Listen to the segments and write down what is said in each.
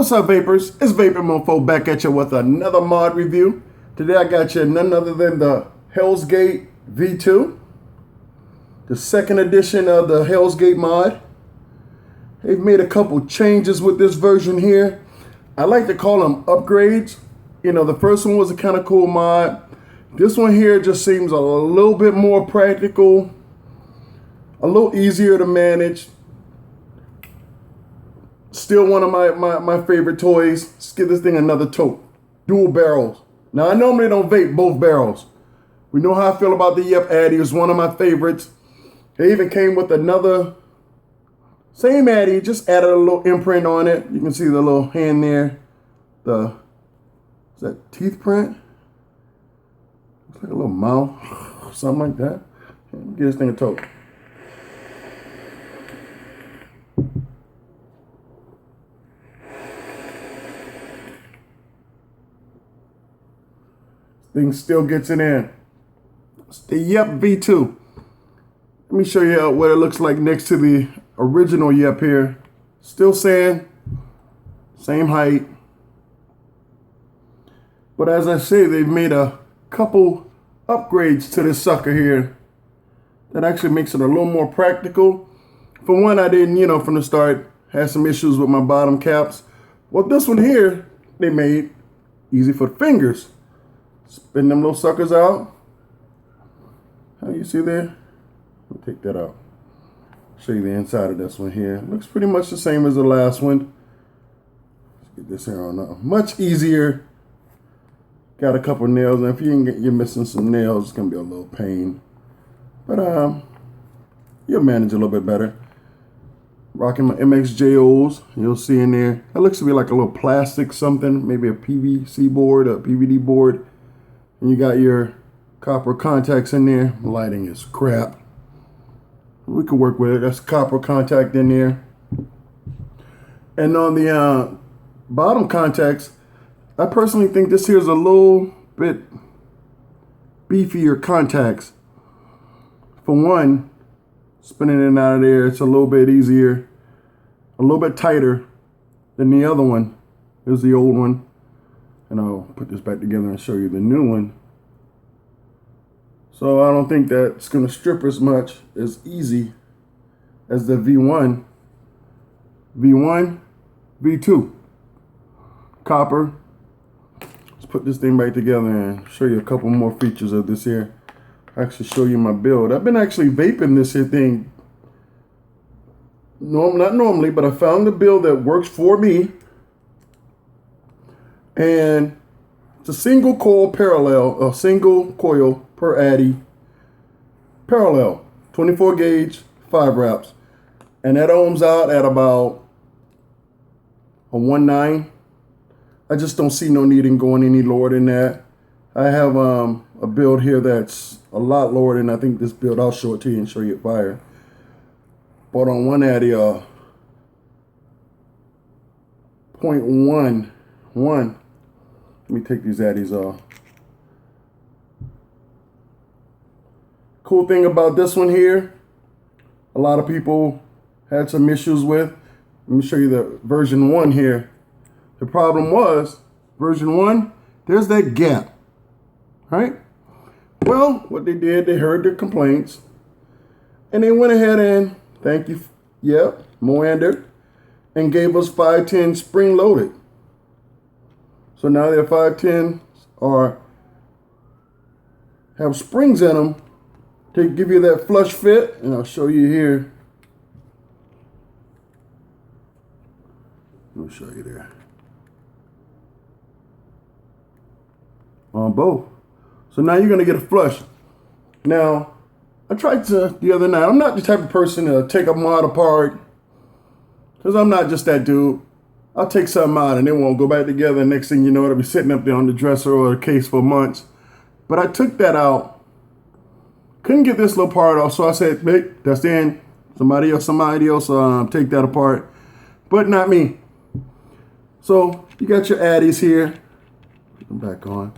What's up, vapors? It's VapinMofo back at you with another mod review. Today I got you none other than the Hellsgate V2, the second edition of the Hellsgate mod. They've made a couple changes with this version here. I like to call them upgrades. You know, the first one was a kind of cool mod. This one here just seems a little bit more practical, a little easier to manage. Still one of my favorite toys. Let's give this thing another tote. Dual barrels. Now, I normally don't vape both barrels. We know how I feel about the atty. It's one of my favorites. They even came with another, same atty, just added a little imprint on it. You can see the little hand there. Is that teeth print? Looks like a little mouth, something like that. Give this thing a tote. Thing still gets it in. It's the Yep V2. Let me show you what it looks like next to the original Yep here. Still saying same height. But as I say, they've made a couple upgrades to this sucker here that actually makes it a little more practical. For one, I didn't, from the start, had some issues with my bottom caps. Well, this one here, they made easy for the fingers. Spin them little suckers out. How you see there? Let me take that out. Show you the inside of this one here. Looks pretty much the same as the last one. Let's get this here on up. Much easier. Got a couple nails, and if you're missing some nails, it's gonna be a little pain. But you'll manage a little bit better. Rocking my MXJOs, you'll see in there. That looks to be like a little plastic something, maybe a PVC board, a PVD board. And you got your copper contacts in there. Lighting is crap. We can work with it. That's copper contact in there. And on the bottom contacts, I personally think this here is a little bit beefier contacts. For one, spinning it in and out of there, it's a little bit easier, a little bit tighter than the other one. Here's the old one. And I'll put this back together and show you the new one. So I don't think that's going to strip as much as easy as the V1. V1, V2. Copper. Let's put this thing back together and show you a couple more features of this here. Actually show you my build. I've been actually vaping this here thing. Not normally, but I found a build that works for me. And it's a single coil parallel, a single coil per atty, parallel, 24 gauge, 5 wraps. And that ohms out at about a 1.9. I just don't see no need in going any lower than that. I have a build here that's a lot lower than I think this build. I'll show it to you and show you it fire. But on one atty, 0.11. Let me take these atties off. Cool thing about this one here, a lot of people had some issues with. Let me show you the version 1 here. The problem was, version 1, there's that gap, right? Well, what they did, they heard the complaints, and they went ahead and, thank you, yep, Moander, and gave us 510 spring loaded. So now their 510s have springs in them to give you that flush fit, and I'll show you here. Let me show you there. On both. So now you're gonna get a flush. Now, I tried to the other night. I'm not the type of person to take a mod apart, because I'm not just that dude. I'll take something out and it won't go back together. Next thing you know, it'll be sitting up there on the dresser or a case for months. But I took that out. Couldn't get this little part off, so I said, hey, that's the end. Somebody else take that apart. But not me. So you got your addies here. Put them back on.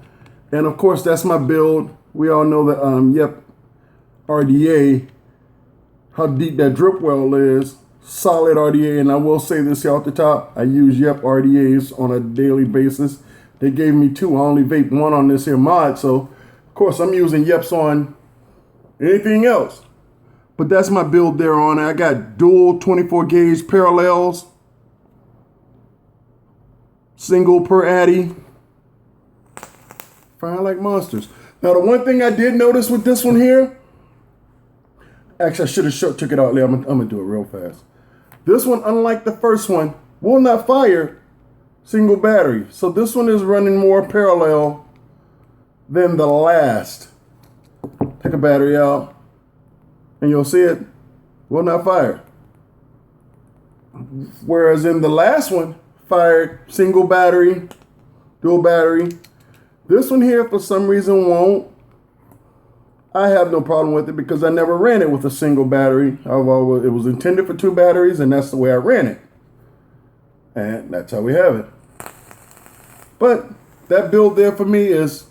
And of course, that's my build. We all know that, yep, RDA, how deep that drip well is. solid RDA, and I will say this here off the top, I use RDAs on a daily basis. They gave me 2. I only vape 1 on this here mod, so of course I'm using Yeps on anything else. But that's my build there on it. I got dual 24 gauge parallels, single per addy, firing like monsters. Now the one thing I did notice with this one here, actually I should have took it out there. I'm gonna do it real fast. This one, unlike the first one, will not fire single battery. So this one is running more parallel than the last. Take a battery out and you'll see it will not fire. Whereas in the last one, fired single battery, dual battery. This one here, for some reason, won't. I have no problem with it because I never ran it with a single battery. It was intended for 2 batteries, and that's the way I ran it. And that's how we have it. But that build there for me is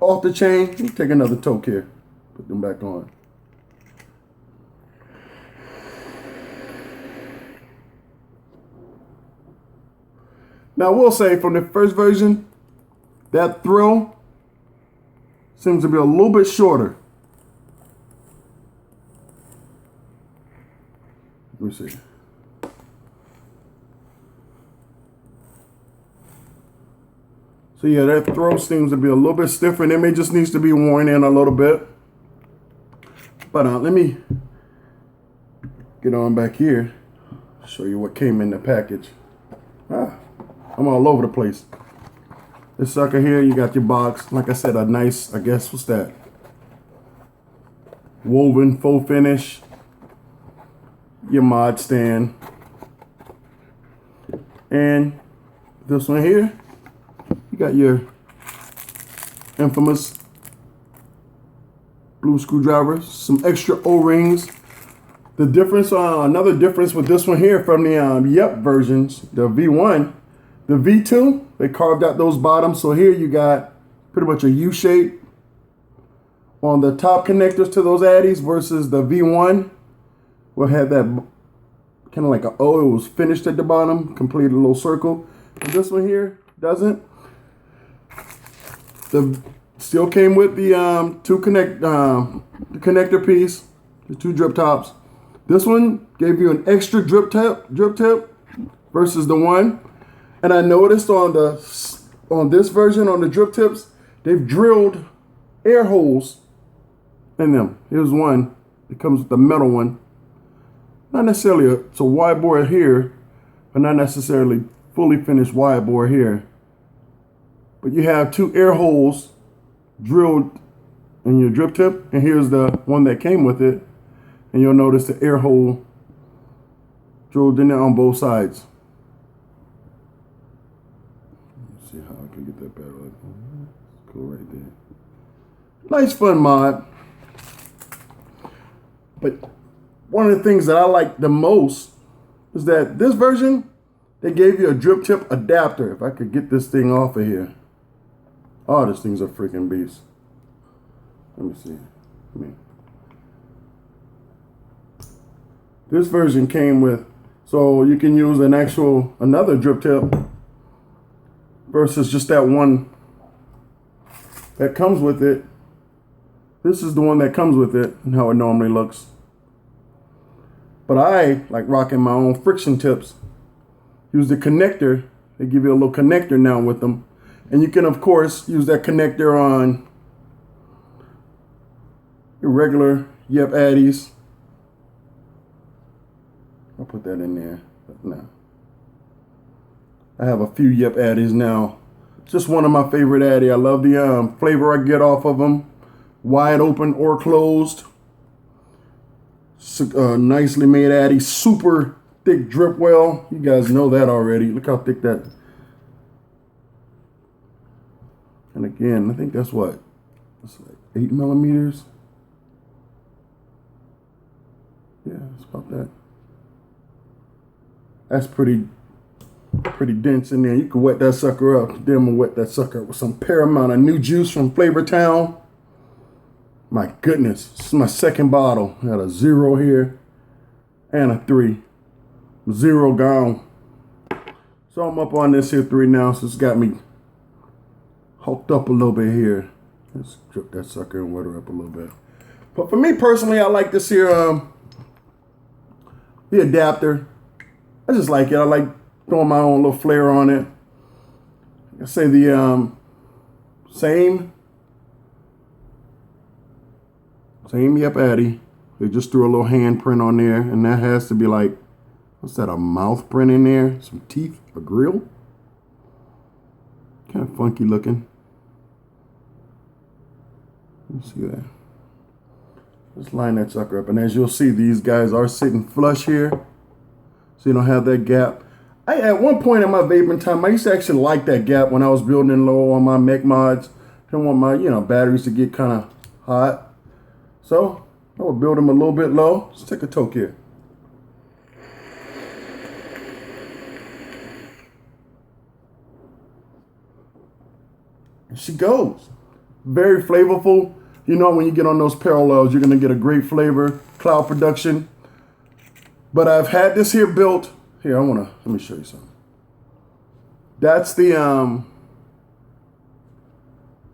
off the chain. Let me take another toke here. Put them back on. Now, I will say from the first version, that throw seems to be a little bit shorter. Let me see. So yeah, that throw seems to be a little bit stiffer, and it may just needs to be worn in a little bit. But let me get on back here, show you what came in the package. I'm all over the place. This sucker here, you got your box. Like I said, a nice, I guess, what's that? Woven faux finish. Your mod stand. And this one here, you got your infamous blue screwdriver, some extra O-rings. The difference, another difference with this one here from the Yep versions, the V1, the V2, they carved out those bottoms. So here you got pretty much a U shape on the top connectors to those addies versus the V1 will have that kind of like a O. It was finished at the bottom, completed a little circle. And this one here doesn't. The still came with the the connector piece, the 2 drip tops. This one gave you an extra drip tip versus the one. And I noticed on this version, on the drip tips, they've drilled air holes in them. Here's one. It comes with the metal one. Not necessarily it's a wide bore here, but not necessarily fully finished wide bore here. But you have 2 air holes drilled in your drip tip, and here's the one that came with it. And you'll notice the air hole drilled in there on both sides. Let's see how I can get that better. Cool right there. Nice fun mod. But one of the things that I like the most is that this version, they gave you a drip tip adapter. If I could get this thing off of here. Oh, this thing's a freaking beast. Let me see. This version came with, so you can use another drip tip versus just that one that comes with it. This is the one that comes with it and how it normally looks. But I like rocking my own friction tips. Use the connector. They give you a little connector now with them. And you can, of course, use that connector on your regular Yep addies. I'll put that in there. But no. I have a few Yep addies now. Just one of my favorite addy. I love the flavor I get off of them. Wide open or closed. Nicely made addy. Super thick drip well. You guys know that already. Look how thick that. And again, I think that's what? It's like 8 millimeters. Yeah, it's about that. That's pretty dense in there. You can wet that sucker up. Then I'm gonna wet that sucker up with some Paramount, a new juice from Flavor Town. My goodness, this is my second bottle. I got a 0 here and a 3. 0 gone. So I'm up on this here 3 now, so it's got me hooked up a little bit here. Let's drip that sucker and water up a little bit. But for me personally, I like this here, the adapter. I just like it. I like throwing my own little flair on it. I say the same yep atty. They just threw a little handprint on there, and that has to be like, what's that, a mouth print in there? Some teeth, a grill? Kind of funky looking. Let's see that. Let's line that sucker up. And as you'll see, these guys are sitting flush here, so you don't have that gap. At one point in my vaping time, I used to actually like that gap when I was building low on my Mechmods. I don't want my, batteries to get kind of hot. So I will build them a little bit low. Let's take a toke here. And she goes. Very flavorful. You know, when you get on those parallels, you're going to get a great flavor, cloud production. But I've had this here built. Here, let me show you something. That's the,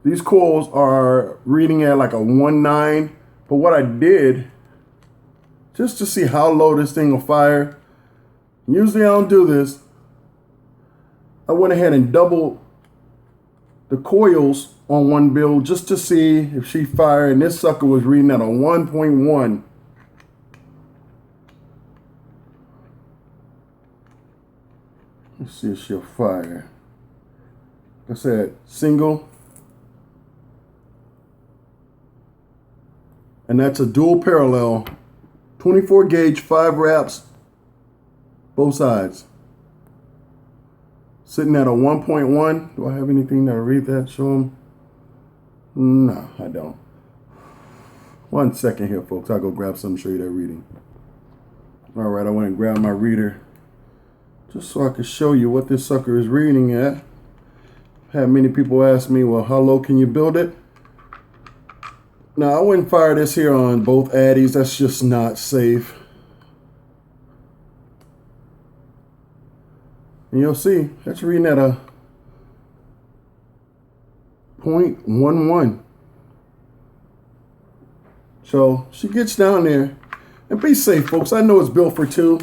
these coils are reading at like a 1.9. But what I did, just to see how low this thing will fire, usually I don't do this. I went ahead and doubled the coils on one build just to see if she fired, and this sucker was reading at a 1.1. Let's see if she'll fire. Like I said, single. And that's a dual parallel, 24 gauge, 5 wraps, both sides. Sitting at a 1.1. Do I have anything to read that? Show them. No, I don't. 1 second here, folks. I'll go grab something, show you that reading. All right, I went and grabbed my reader just so I could show you what this sucker is reading at. I've had many people ask me, well, how low can you build it? Now, I wouldn't fire this here on both addies. That's just not safe. And you'll see, that's reading at a 0.11. So she gets down there. And be safe, folks. I know it's built for 2,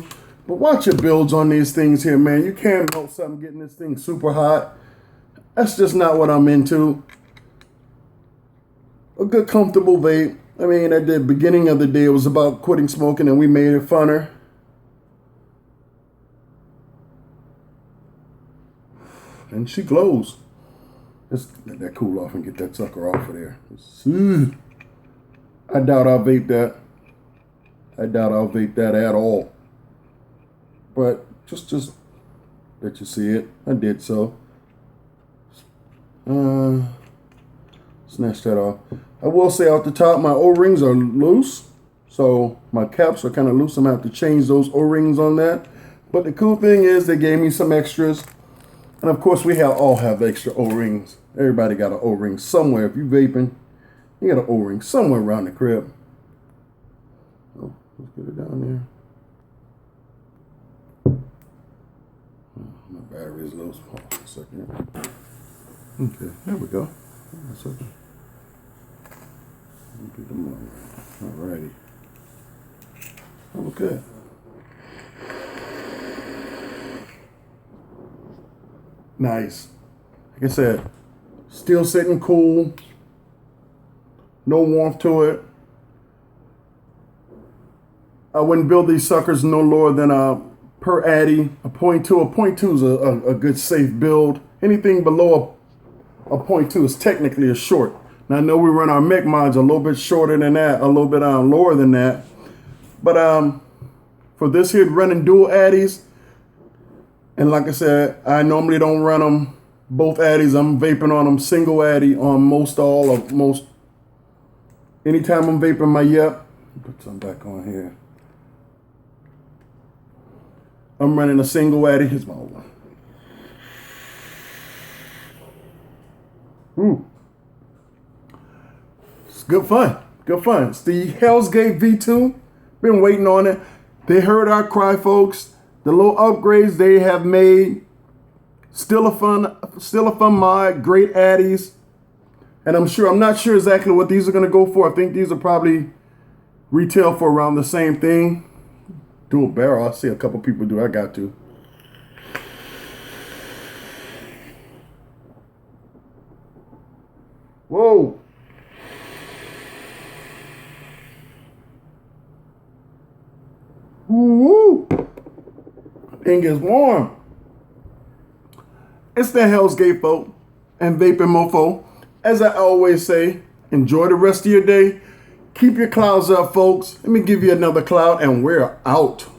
but watch your builds on these things here, man. You can't build something getting this thing super hot. That's just not what I'm into. A good, comfortable vape. I mean, at the beginning of the day, it was about quitting smoking, and we made it funner. And she glows. Let's let that cool off and get that sucker off of there. I doubt I'll vape that. I doubt I'll vape that at all. But just let you see it. I did so. Snatch that off. I will say off the top, my O-rings are loose. So my caps are kind of loose. I'm going to have to change those O-rings on that. But the cool thing is they gave me some extras. And of course, we all have extra O-rings. Everybody got an O-ring somewhere. If you're vaping, you got an O-ring somewhere around the crib. Oh, let's get it down there. My battery is low. Hold on a second. Okay, there we go. That's okay. Get them on. Alrighty. Okay. Nice. Like I said, still sitting cool. No warmth to it. I wouldn't build these suckers no lower than per addy, a 0.2. A 0.2 is a good safe build. Anything below a 0.2 is technically a short. Now I know we run our Mechmods a little bit shorter than that, a little bit lower than that. But for this here, running dual addies, and like I said, I normally don't run them both addies. I'm vaping on them single addy on most. Anytime I'm vaping my yep. Put some back on here. I'm running a single addy. Here's my old one. It's good fun. Good fun. It's the Hellsgate V2. Been waiting on it. They heard our cry, folks. The little upgrades they have made, still a fun mod, great addies. And I'm not sure exactly what these are going to go for. I think these are probably retail for around the same thing. Dual barrel, I see a couple people do. I got to. Whoa. Woo! Thing is warm. It's the Hellsgate, folk, and VapinMofo. As I always say, enjoy the rest of your day. Keep your clouds up, folks. Let me give you another cloud, and we're out.